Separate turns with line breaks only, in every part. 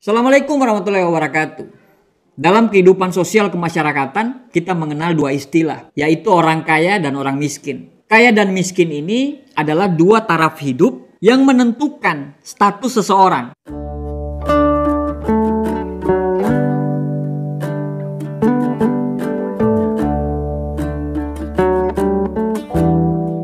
Assalamualaikum warahmatullahi wabarakatuh. Dalam kehidupan sosial kemasyarakatan, kita mengenal dua istilah, yaitu orang kaya dan orang miskin. Kaya dan miskin ini adalah dua taraf hidup yang menentukan status seseorang.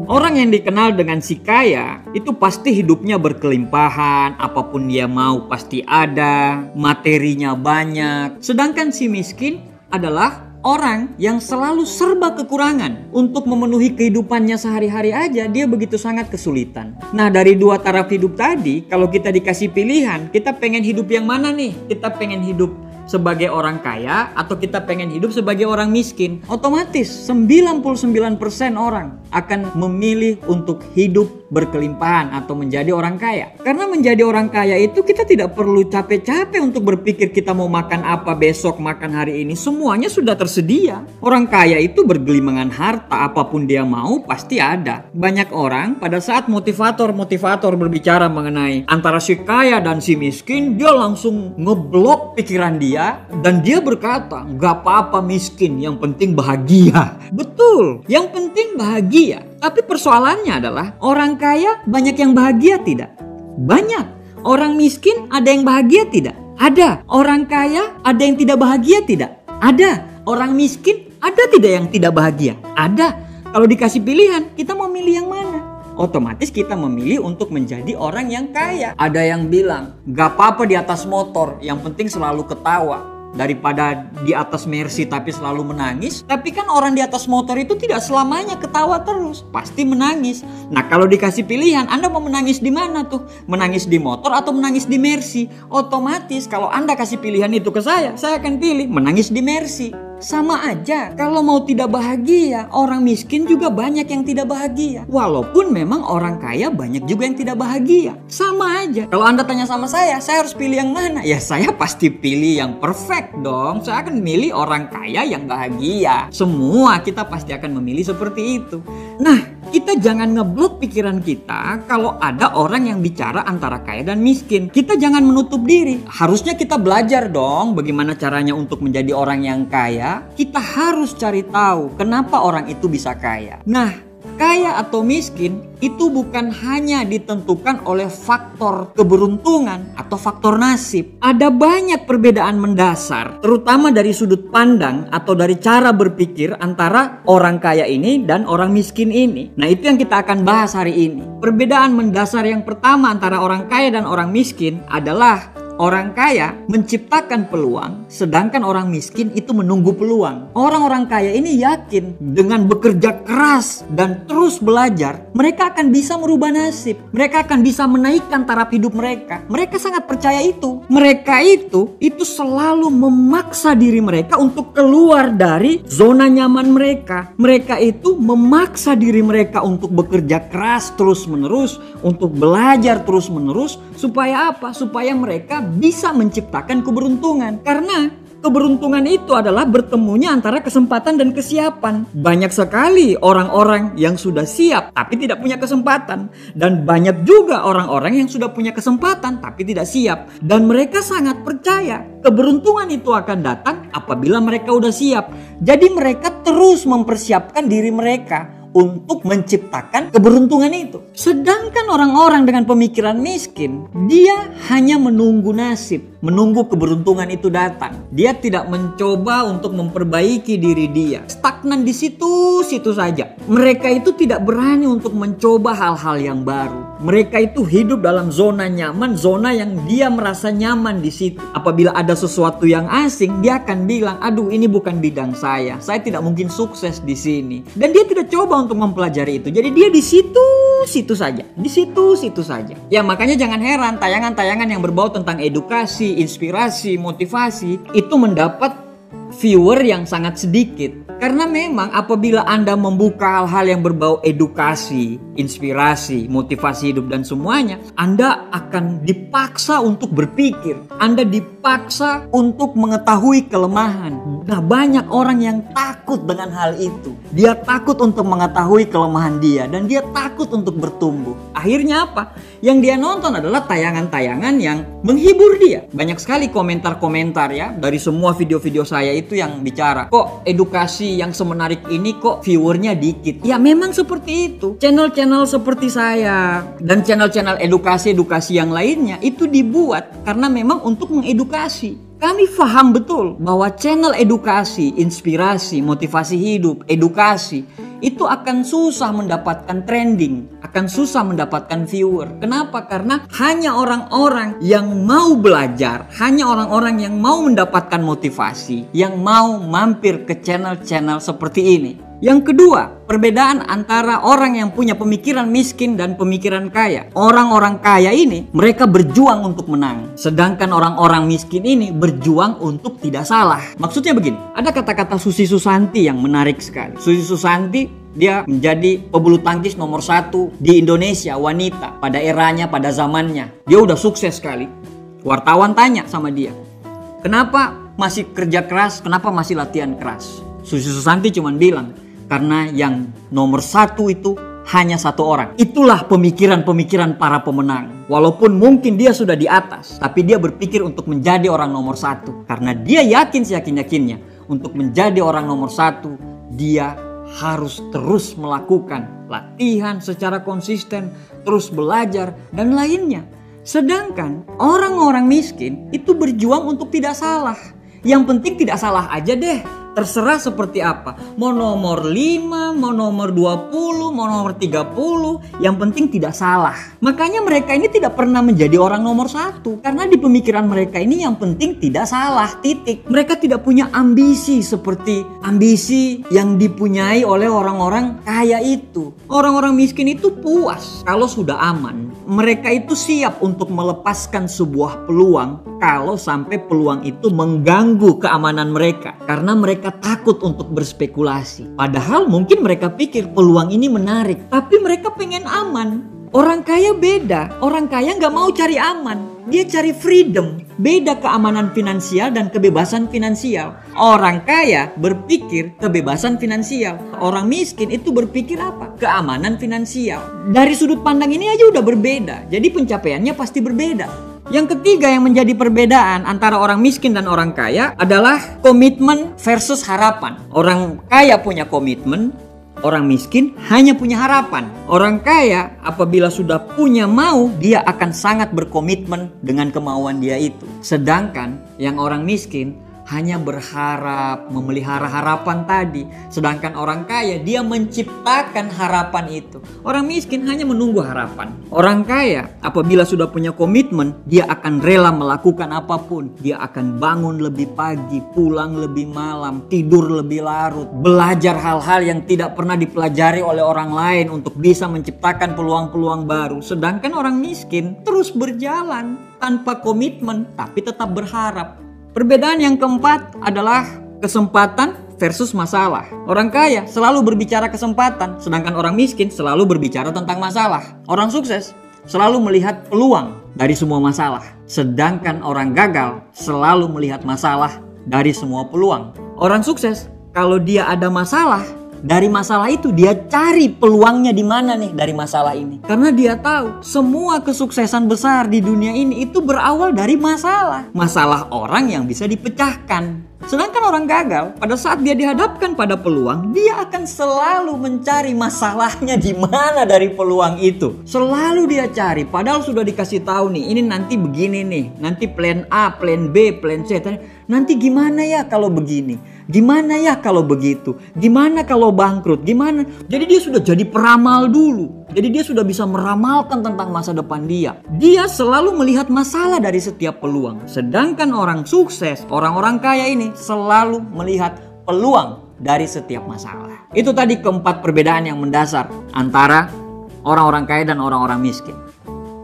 Orang yang dikenal dengan si kaya itu pasti hidupnya berkelimpahan, apapun dia mau pasti ada, materinya banyak. Sedangkan si miskin adalah orang yang selalu serba kekurangan. Untuk memenuhi kehidupannya sehari-hari aja dia begitu sangat kesulitan. Nah, dari dua taraf hidup tadi, kalau kita dikasih pilihan, kita pengen hidup yang mana nih? Kita pengen hidup sebagai orang kaya atau kita pengen hidup sebagai orang miskin? Otomatis 99% orang akan memilih untuk hidup berkelimpahan atau menjadi orang kaya. Karena menjadi orang kaya itu kita tidak perlu capek-capek untuk berpikir kita mau makan apa besok, makan hari ini. Semuanya sudah tersedia. Orang kaya itu bergelimangan harta, apapun dia mau pasti ada. Banyak orang pada saat motivator berbicara mengenai antara si kaya dan si miskin, dia langsung ngeblok pikiran dia dan dia berkata, gak apa-apa miskin, yang penting bahagia. Betul, yang penting bahagia. Tapi persoalannya adalah orang kaya banyak yang bahagia tidak? Banyak. Orang miskin ada yang bahagia tidak? Ada. Orang kaya ada yang tidak bahagia tidak? Ada. Orang miskin ada tidak yang tidak bahagia? Ada. Kalau dikasih pilihan, kita mau milih yang mana? Otomatis kita memilih untuk menjadi orang yang kaya. Ada yang bilang, gak apa-apa di atas motor, yang penting selalu ketawa. Daripada di atas Mercy tapi selalu menangis. Tapi kan orang di atas motor itu tidak selamanya ketawa terus, pasti menangis. Nah, kalau dikasih pilihan, Anda mau menangis di mana tuh? Menangis di motor atau menangis di Mercy? Otomatis kalau Anda kasih pilihan itu ke saya akan pilih menangis di Mercy. Sama aja, kalau mau tidak bahagia, orang miskin juga banyak yang tidak bahagia. Walaupun memang orang kaya banyak juga yang tidak bahagia. Sama aja. Kalau Anda tanya sama saya harus pilih yang mana? Ya saya pasti pilih yang perfect dong. Saya akan milih orang kaya yang bahagia. Semua kita pasti akan memilih seperti itu. Nah, kita jangan ngeblok pikiran kita kalau ada orang yang bicara antara kaya dan miskin. Kita jangan menutup diri. Harusnya kita belajar dong bagaimana caranya untuk menjadi orang yang kaya. Kita harus cari tahu kenapa orang itu bisa kaya. Nah, kaya atau miskin itu bukan hanya ditentukan oleh faktor keberuntungan atau faktor nasib. Ada banyak perbedaan mendasar, terutama dari sudut pandang atau dari cara berpikir antara orang kaya ini dan orang miskin ini. Nah, itu yang kita akan bahas hari ini. Perbedaan mendasar yang pertama antara orang kaya dan orang miskin adalah orang kaya menciptakan peluang, sedangkan orang miskin itu menunggu peluang. Orang-orang kaya ini yakin dengan bekerja keras dan terus belajar, mereka akan bisa merubah nasib. Mereka akan bisa menaikkan taraf hidup mereka. Mereka sangat percaya itu. Mereka itu selalu memaksa diri mereka untuk keluar dari zona nyaman mereka. Mereka itu memaksa diri mereka untuk bekerja keras terus-menerus, untuk belajar terus-menerus. Supaya apa? Supaya mereka bisa menciptakan keberuntungan. Karena keberuntungan itu adalah bertemunya antara kesempatan dan kesiapan. Banyak sekali orang-orang yang sudah siap tapi tidak punya kesempatan. Dan banyak juga orang-orang yang sudah punya kesempatan tapi tidak siap. Dan mereka sangat percaya keberuntungan itu akan datang apabila mereka udah siap. Jadi mereka terus mempersiapkan diri mereka untuk menciptakan keberuntungan itu. Sedangkan orang-orang dengan pemikiran miskin, dia hanya menunggu nasib, menunggu keberuntungan itu datang. Dia tidak mencoba untuk memperbaiki diri dia. Stagnan di situ saja. Mereka itu tidak berani untuk mencoba hal-hal yang baru. Mereka itu hidup dalam zona nyaman, zona yang dia merasa nyaman di situ. Apabila ada sesuatu yang asing, dia akan bilang, aduh ini bukan bidang saya tidak mungkin sukses di sini. Dan dia tidak coba untuk mempelajari itu. Jadi dia di situ saja. Ya makanya jangan heran tayangan-tayangan yang berbau tentang edukasi, inspirasi, motivasi itu mendapat viewer yang sangat sedikit. Karena memang apabila Anda membuka hal-hal yang berbau edukasi, inspirasi, motivasi hidup dan semuanya, Anda akan dipaksa untuk berpikir. Anda dipaksa untuk mengetahui kelemahan. Nah, banyak orang yang takut dengan hal itu. Dia takut untuk mengetahui kelemahan dia dan dia takut untuk bertumbuh. Akhirnya apa? Yang dia nonton adalah tayangan-tayangan yang menghibur dia. Banyak sekali komentar-komentar ya dari semua video-video saya itu yang bicara, kok edukasi yang semenarik ini kok viewernya dikit. Ya memang seperti itu. Channel-channel seperti saya dan channel-channel edukasi-edukasi yang lainnya itu dibuat karena memang untuk mengedukasi. Kami paham betul bahwa channel edukasi, inspirasi, motivasi hidup, edukasi itu akan susah mendapatkan trending, akan susah mendapatkan viewer. Kenapa? Karena hanya orang-orang yang mau belajar, hanya orang-orang yang mau mendapatkan motivasi, yang mau mampir ke channel-channel seperti ini. Yang kedua, perbedaan antara orang yang punya pemikiran miskin dan pemikiran kaya. Orang-orang kaya ini, mereka berjuang untuk menang. Sedangkan orang-orang miskin ini berjuang untuk tidak salah. Maksudnya begini, ada kata-kata Susi Susanti yang menarik sekali. Susi Susanti, dia menjadi pebulu tangkis nomor 1 di Indonesia, wanita. Pada eranya, pada zamannya. Dia udah sukses sekali. Wartawan tanya sama dia, kenapa masih kerja keras, kenapa masih latihan keras? Susi Susanti cuma bilang, karena yang nomor 1 itu hanya 1 orang. Itulah pemikiran-pemikiran para pemenang. Walaupun mungkin dia sudah di atas, tapi dia berpikir untuk menjadi orang nomor 1. Karena dia yakin seyakin-yakinnya, untuk menjadi orang nomor 1, dia harus terus melakukan latihan secara konsisten, terus belajar, dan lainnya. Sedangkan orang-orang miskin itu berjuang untuk tidak salah. Yang penting tidak salah aja deh. Terserah seperti apa. Mau nomor 5, mau nomor 20, mau nomor 30. Yang penting tidak salah. Makanya mereka ini tidak pernah menjadi orang nomor 1. Karena di pemikiran mereka ini yang penting tidak salah, titik. Mereka tidak punya ambisi seperti ambisi yang dipunyai oleh orang-orang kaya itu. Orang-orang miskin itu puas kalau sudah aman. Mereka itu siap untuk melepaskan sebuah peluang kalau sampai peluang itu mengganggu keamanan mereka. Karena mereka takut untuk berspekulasi. Padahal mungkin mereka pikir peluang ini menarik, tapi mereka pengen aman. Orang kaya beda. Orang kaya nggak mau cari aman. Dia cari freedom. Beda keamanan finansial dan kebebasan finansial. Orang kaya berpikir kebebasan finansial. Orang miskin itu berpikir apa? Keamanan finansial. Dari sudut pandang ini aja udah berbeda. Jadi pencapaiannya pasti berbeda. Yang ketiga yang menjadi perbedaan antara orang miskin dan orang kaya adalah komitmen versus harapan. Orang kaya punya komitmen, orang miskin hanya punya harapan. Orang kaya apabila sudah punya mau, dia akan sangat berkomitmen dengan kemauan dia itu. Sedangkan yang orang miskin hanya berharap, memelihara harapan tadi. Sedangkan orang kaya, dia menciptakan harapan itu. Orang miskin hanya menunggu harapan. Orang kaya, apabila sudah punya komitmen, dia akan rela melakukan apapun. Dia akan bangun lebih pagi, pulang lebih malam, tidur lebih larut, belajar hal-hal yang tidak pernah dipelajari oleh orang lain untuk bisa menciptakan peluang-peluang baru. Sedangkan orang miskin terus berjalan tanpa komitmen, tapi tetap berharap. Perbedaan yang keempat adalah kesempatan versus masalah. Orang kaya selalu berbicara kesempatan, sedangkan orang miskin selalu berbicara tentang masalah. Orang sukses selalu melihat peluang dari semua masalah, sedangkan orang gagal selalu melihat masalah dari semua peluang. Orang sukses kalau dia ada masalah, dari masalah itu dia cari peluangnya di mana nih dari masalah ini. Karena dia tahu semua kesuksesan besar di dunia ini itu berawal dari masalah. Masalah orang yang bisa dipecahkan. Sedangkan orang gagal, pada saat dia dihadapkan pada peluang, dia akan selalu mencari masalahnya di mana dari peluang itu. Selalu dia cari, padahal sudah dikasih tahu nih, ini nanti begini nih, nanti plan A, plan B, plan C. Nanti gimana ya kalau begini? Gimana ya kalau begitu? Gimana kalau bangkrut? Gimana? Jadi dia sudah jadi peramal dulu. Jadi dia sudah bisa meramalkan tentang masa depan dia. Dia selalu melihat masalah dari setiap peluang. Sedangkan orang sukses, orang-orang kaya ini selalu melihat peluang dari setiap masalah. Itu tadi keempat perbedaan yang mendasar antara orang-orang kaya dan orang-orang miskin.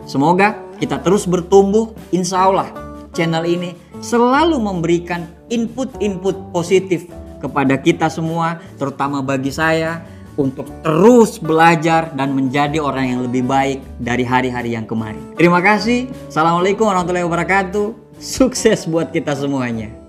Semoga kita terus bertumbuh. Insya Allah channel ini selalu memberikan input-input positif kepada kita semua, terutama bagi saya, untuk terus belajar dan menjadi orang yang lebih baik dari hari-hari yang kemarin. Terima kasih. Assalamualaikum warahmatullahi wabarakatuh. Sukses buat kita semuanya.